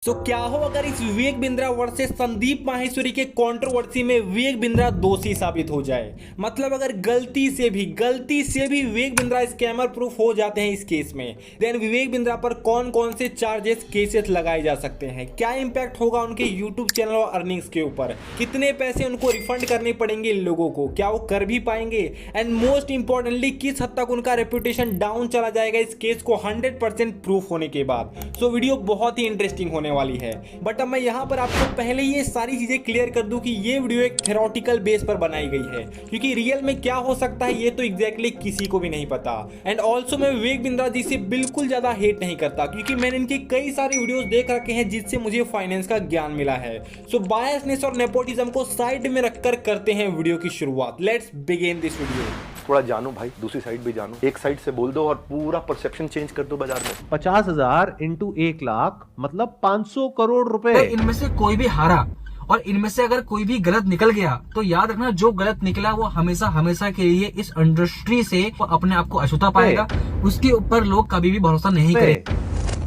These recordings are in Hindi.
क्या हो अगर इस विवेक बिंद्रा वर्सेस संदीप माहेश्वरी के कंट्रोवर्सी में विवेक बिंद्रा दोषी साबित हो जाए। मतलब अगर गलती से भी विवेक बिंद्रा स्कैमर प्रूफ हो जाते हैं इस केस में, देन विवेक बिंद्रा पर कौन कौन से चार्जेस केसेस लगाए जा सकते हैं, क्या इंपैक्ट होगा उनके यूट्यूब चैनल और अर्निंग्स के ऊपर, कितने पैसे उनको रिफंड करने पड़ेंगे इन लोगों को, क्या वो कर भी पाएंगे, एंड मोस्ट इंपॉर्टेंटली किस हद तक उनका रेपुटेशन डाउन चला जाएगा इस केस को 100% प्रूफ होने के बाद। वीडियो बहुत ही इंटरेस्टिंग होने वाली है। बट अब मैं यहां पर आपको पहले ये सारी चीजें क्लियर कर दूं कि ये वीडियो एक थ्योरेटिकल बेस पर बनाई गई है, क्योंकि रियल में क्या हो सकता है ये तो एग्जैक्टली किसी को भी नहीं पता। एंड ऑल्सो मैं विवेक बिंद्रा जी से बिल्कुल ज्यादा हेट नहीं करता, क्योंकि मैंने इनके कई सारे वीडियोस देख रखे हैं जिससे मुझे फाइनेंस का ज्ञान मिला है। बायसनेस और नेपोटिज्म को साइड में रखकर करते हैं वीडियो की शुरुआत। Let's begin this video. थोड़ा जानो भाई, दूसरी साइड भी जानो, एक साइड से बोल दो और पूरा परसेप्शन चेंज कर दो बाजार में। 50,000 इंटू 1 लाख मतलब 500 करोड़ रुपए। इनमें से कोई भी हारा और इनमें से अगर कोई भी गलत निकल गया तो याद रखना, जो गलत निकला वो हमेशा हमेशा के लिए इस इंडस्ट्री से वो अपने आप को अछूता पाएगा। उसके ऊपर लोग कभी भी भरोसा नहीं करें।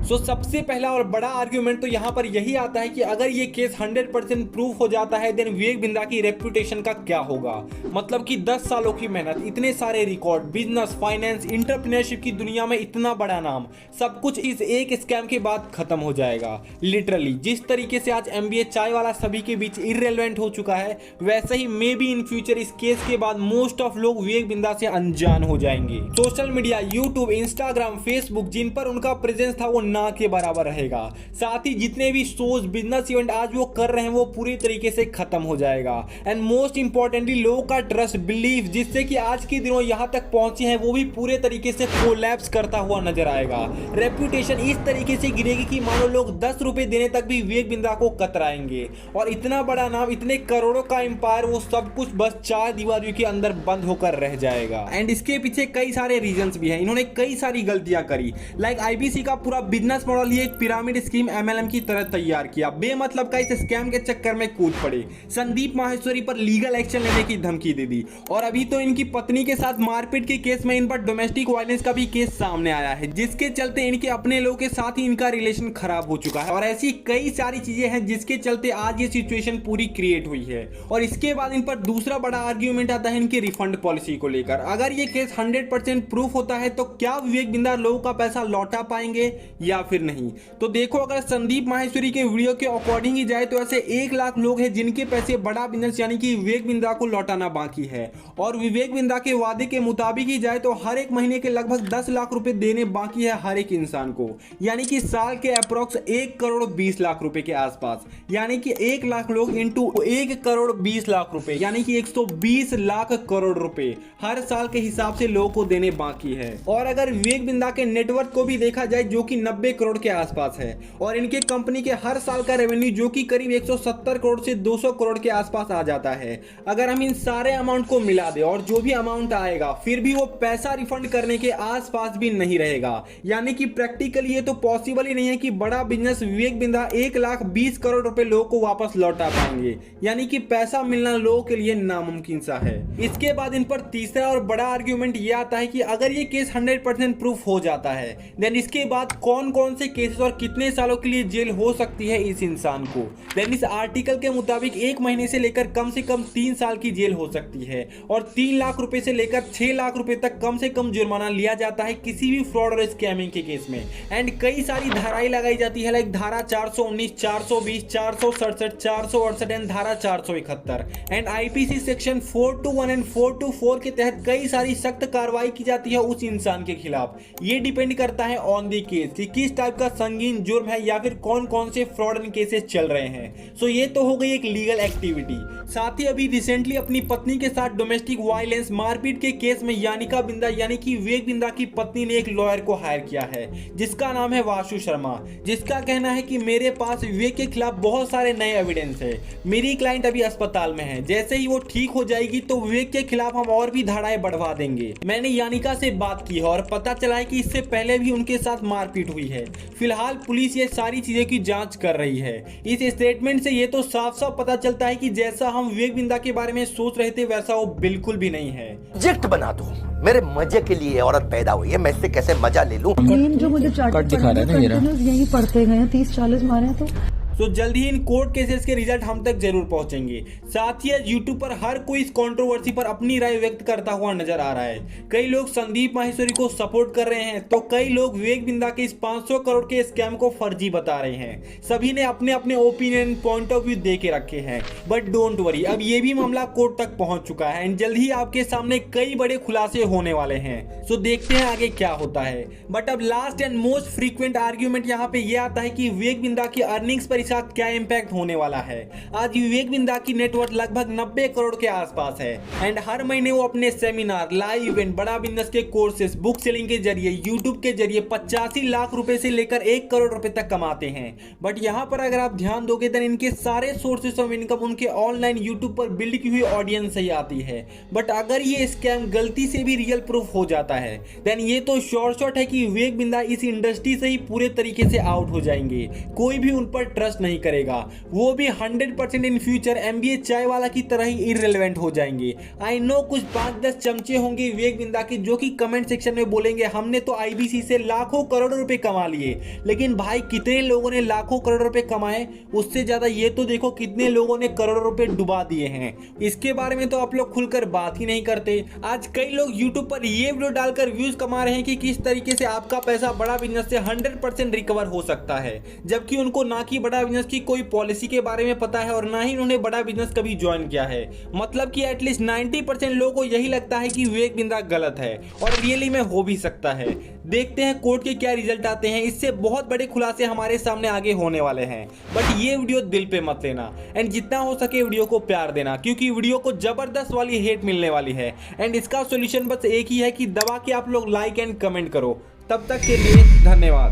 सबसे पहला और बड़ा आर्ग्यूमेंट तो यहाँ पर यही आता है कि अगर ये केस 100% प्रूफ हो जाता है, देन विवेक बिंद्रा की रेपुटेशन का क्या होगा। मतलब कि 10 सालों की मेहनत, इतने सारे रिकॉर्ड, बिजनेस, फाइनेंस, एंटरप्रेन्योरशिप की दुनिया में इतना बड़ा नाम, सब कुछ इस एक स्कैम के बाद खत्म हो जाएगा। लिटरली जिस तरीके से आज MBA चाय वाला सभी के बीच इररिलेवेंट हो चुका है, वैसे ही मे बी इन फ्यूचर इस केस के बाद मोस्ट ऑफ लोग विवेक बिंद्रा से अनजान हो जाएंगे। Social media, YouTube, Instagram, Facebook, जिन पर उनका प्रेजेंस था वो ना के बराबर रहेगा। साथ ही जितने भी शोज, बिजनेस इवेंट आज वो कर रहे हैं वो पूरी तरीके से खत्म हो जाएगा। एंड मोस्ट इंपॉर्टेंटली लोगों का ट्रस्ट, बिलीफ जिससे कि आज के दिनों यहां तक पहुंचे हैं वो भी पूरे तरीके से कोलैप्स करता हुआ नजर आएगा। रेपुटेशन इस तरीके से गिरेगी कि मानो लोग 10 रुपए देने तक भी विवेक बिंद्रा को कतराएंगे। और इतना बड़ा नाम, इतने करोड़ों का एम्पायर, वो सब कुछ बस 4 दीवारों के अंदर बंद होकर रह जाएगा। एंड इसके पीछे कई सारे रीजंस भी हैं। इन्होंने कई सारी गलतियां करी, लाइक IBC का पूरा बिजनेस मॉडल ही एक पिरामिड स्कीम MLM की तरह तैयार किया, बेमतलब का इस स्कैम के चक्कर में कूद पड़े, संदीप माहेश्वरी पर लीगल एक्शन लेने की धमकी दे दी, और अभी तो इनकी पत्नी के साथ मारपीट के केस में इन पर डोमेस्टिक वायलेंस का भी केस सामने आया है, जिसके चलते इनके अपने लोगों के साथ ही इनका रिलेशन खराब हो चुका है। और ऐसी कई सारी चीजें हैं जिसके चलते आज ये सिचुएशन पूरी क्रिएट हुई है। और इसके बाद इन पर दूसरा बड़ा आर्ग्यूमेंट आता है इनकी रिफंड पॉलिसी को लेकर। अगर ये केस 100% प्रूफ होता है तो क्या विवेक बिंद्रा लोगों का पैसा लौटा पाएंगे या फिर नहीं। तो देखो, अगर संदीप माहेश्वरी के वीडियो के अकॉर्डिंग ही जाए तो ऐसे 1 लाख लोग हैं जिनके पैसे बड़ा बिजनेस यानी कि विवेक बिंद्रा को लौटाना बाकी है। और विवेक बिंद्रा के वादे के मुताबिक ही जाए तो हर एक महीने के लगभग 10 लाख रुपए देने बाकी है हर एक इंसान को, यानी कि साल के अप्रोक्स 1 करोड़ 20 लाख रुपए के आसपास, यानी कि 1 लाख लोग इंटू 1 करोड़ 20 लाख रुपए, यानी कि 120 लाख करोड़ रुपए हर साल के हिसाब से लोगों को देने बाकी है। और अगर विवेक बिंद्रा के नेटवर्क को भी देखा जाए जो कि 90 करोड़ के आसपास है, और इनके कंपनी के हर साल का रेवेन्यू जो कि करीब 170 करोड़ से 200 करोड़ के आसपास आ जाता है, अगर हम इन सारे अमाउंट को मिला दें और जो भी अमाउंट आएगा फिर भी वो पैसा रिफंड करने के आसपास भी नहीं रहेगा। यानी कि प्रैक्टिकली ये तो पॉसिबल ही नहीं है कि बड़ा बिजनेस विवेक बिंद्रा 1,20 करोड़ रुपए लोगों को वापस लौटा पाएंगे, यानी कि पैसा मिलना लोगों के लिए नामुमकिन सा है। इसके बाद इन पर तीसरा और बड़ा आर्ग्यूमेंट ये आता है कि अगर ये केस 100% प्रूफ हो जाता है, देन इसके बाद कौन कौन से केसेस और कितने सालों के लिए जेल हो सकती है इस इंसान को। देन इस आर्टिकल के मुताबिक 1 महीने से लेकर कम से कम 3 साल की जेल हो सकती है, और 3 लाख रुपए से लेकर 6 लाख रुपए तक कम से कम जुर्माना लिया जाता है किसी भी फ्रॉड और स्कैमिंग के केस में। एंड कई सारी धाराएं लगाई जाती है, लाइक धारा 419, 420, 467, 468 एंड धारा 471। एंड IPC सेक्शन 421 एंड 424 के तहत कई सारी सख्त कार्रवाई की जाती है उस इंसान के खिलाफ। ये डिपेंड करता है ऑन द केस कि किस टाइप का संगीन जुर्म है या फिर कौन कौन से फ्रॉड एंड केसेस चल रहे हैं। ये तो हो गई एक लीगल एक्टिविटी। साथ ही अभी रिसेंटली अपनी पत्नी के साथ डोमेस्टिक वायलेंस, मारपीट के केस में यानिका बिंद्रा यानी कि विवेक बिंद्रा की पत्नी ने एक लॉयर को हायर किया है जिसका नाम है वासु शर्मा, जिसका कहना है कि मेरे पास विवेक के खिलाफ बहुत सारे नए एविडेंस है। मेरी क्लाइंट अभी अस्पताल में है, जैसे ही वो ठीक हो जाएगी तो विवेक के खिलाफ हम और भी धाराएं बढ़वा देंगे। मैंने यानिका से बात की है और पता चला है कि इससे पहले भी उनके साथ मारपीट हुई है। फिलहाल पुलिस ये सारी चीजें की जांच कर रही है। इस स्टेटमेंट से ये तो साफ साफ पता चलता है कि जैसा हम विवेक बिंदा के बारे में सोच रहे थे वैसा वो बिल्कुल भी नहीं है। प्रोजेक्ट बना दो, मेरे मजे के लिए औरत पैदा हुई है, मैं इससे कैसे मजा ले लूं। मेन जो मुझे चार्ट दिखा रहा है ना, यही पढ़ते गए 30-40 मारे हैं तो जल्द ही इन कोर्ट केसेस के रिजल्ट हम तक जरूर पहुंचेंगे। साथ ही आज यूट्यूब पर हर कोई इस कंट्रोवर्सी पर अपनी राय व्यक्त करता हुआ नजर आ रहा है। कई लोग संदीप माहेश्वरी को सपोर्ट कर रहे हैं तो कई लोग विवेक बिंदा के इस 500 करोड़ के स्कैम को फर्जी बता रहे हैं। सभी ने अपने अपने ओपिनियन पॉइंट ऑफ व्यू दे के रखे हैं। बट डोंट वरी, अब ये भी मामला कोर्ट तक पहुंच चुका है एंड जल्द ही आपके सामने कई बड़े खुलासे होने वाले हैं। सो देखते हैं आगे क्या होता है। बट अब last and most frequent argument यहाँ पे ये आता है कि विवेक बिंदा की अर्निंग्स पर साथ क्या इंपैक्ट होने वाला है। आज विवेक बिंदा की नेटवर्थ लगभग 90 करोड़ के आसपास है एंड हर महीने वो अपने सेमिनार, लाइव इवेंट, बड़ा बिजनेस के कोर्सेस, बुक सेलिंग के जरिए, यूट्यूब के जरिए 85 लाख रुपए से लेकर 1 करोड़ रुपए तक कमाते हैं। बट यहाँ पर अगर आप ध्यान दोगे तो इनके सारे सोर्सेस ऑफ इनकम उनके ऑनलाइन यूट्यूब पर बिल्ड की हुई ऑडियंस से ही आती है। बट अगर ये स्कैम गलती से भी रियल प्रूफ हो जाता है देन ये तो श्योर शॉट है कि विवेक बिंदा इस इंडस्ट्री से ही पूरे तरीके से आउट हो जाएंगे। कोई भी उन पर ट्रस्ट नहीं करेगा, वो भी 100% इन फ्यूचर MBA चाय वाला की तरह ही इररिलेवेंट हो जाएंगे। आई नो कुछ 5-10 चमचे होंगे विवेक बिंदा के जो कि कमेंट सेक्शन में बोलेंगे हमने तो IBC से लाखों करोड़ रुपए कमा लिए। लेकिन भाई कितने लोगों ने लाखों करोड़ रुपए कमाए, उससे ज्यादा ये तो देखो कितने लोगों ने करोड़ों रुपए डुबा दिए हैं। इसके बारे में तो आप लोग खुलकर बात ही नहीं करते। आज कई लोग YouTube पर ये वीडियो डालकर व्यूज कमा रहे हैं कि किस तरीके से आपका पैसा बड़ा बिजनेस से 100% रिकवर हो सकता है, जबकि उनको ना कि बड़ा बिजनेस की कोई पॉलिसी के बारे में पता है और ना ही उन्होंने बड़ा बिजनेस कभी ज्वाइन किया है। मतलब कि एटलीस्ट 90% लोगों को यही लगता है कि विवेक बिंदा गलत है और रियली में हो भी सकता है। देखते हैं कोर्ट के क्या रिजल्ट आते हैं। इससे बहुत बड़े खुलासे हमारे सामने आगे होने वाले हैं। बट ये वीडियो दिल पे मत लेना एंड जितना हो सके वीडियो को प्यार देना, क्योंकि वीडियो को जबरदस्त वाली हेट मिलने वाली है एंड इसका सोल्यूशन बस एक ही है कि दबा के आप लोग लाइक एंड कमेंट करो। तब तक के लिए धन्यवाद।